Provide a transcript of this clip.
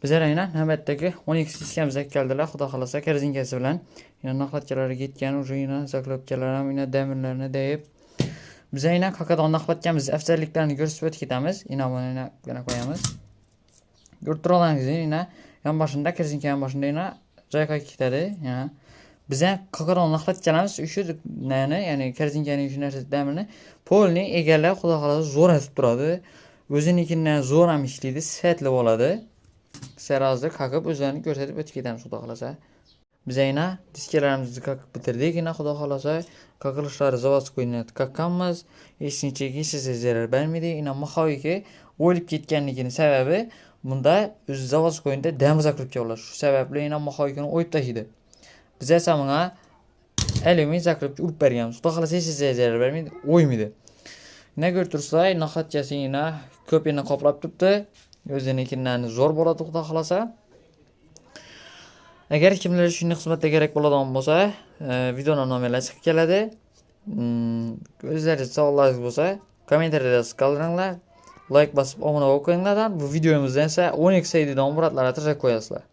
Bizlar aynan navbatdagi 12 diskamizga keldilar. Xudo xolasa korzinkasi bilan yana naxlatchalari ketgan, уже yana zaklopkalar ham yana damirlarni deyib. Biz aynan qaqadan naxlatganmiz, afzalliklarini ko'rsatib o'tib ketamiz. Yana buni yana qo'yamiz. Ko'rib turganingiz yana yonboshida, korzinka yonboshida yana joyga ketadi. Yana biz ham qaqadan naxlatganamiz, shu nani, ya'ni korzinkaning shu narsa damirni polni egallab xudo xolasa zo'r asib turadi. O'zinikidan zo'r ham ishlaydi, sifatli bo'ladi. Serazni qaqib o'zlarini ko'rsatib o'tib ketamiz xudo xolasa. Biz ayna diskalarimizni qaqib bitirdik. Yana xudo xolasa qaqilishlar zavodskoyni qaqqanmiz. Hech zarar bermadi. Yana mahoyiki o'lib ketganligining sababi bunda o'z zavodskoyda damir zaklopka bor. Shu sababli yana mahoyikini o'yib tashidi. Biz esa bunga alyumin zaklopka urib berganmiz. Xudo xolasa hech zarar bermaydi, o'ymaydi. Nima ko'rib turibsizlar, naxatchasi yana ko'pini qoplab turibdi. O'zinikidan zo'r bo'ladi xudo xolasa. Agar kimlar shunday xizmatga kerak bo'ladigan bo'lsa, videoning nomerlari chiqib keladi. O'zlaringiz sog'lig'ingiz bo'lsa, kommentariyada qoldiringlar. Like bosib obuna bo'lib qo'yinglar. Bu videomizdan esa 12 saydidan muratlarga tashakkur qo'yasizlar.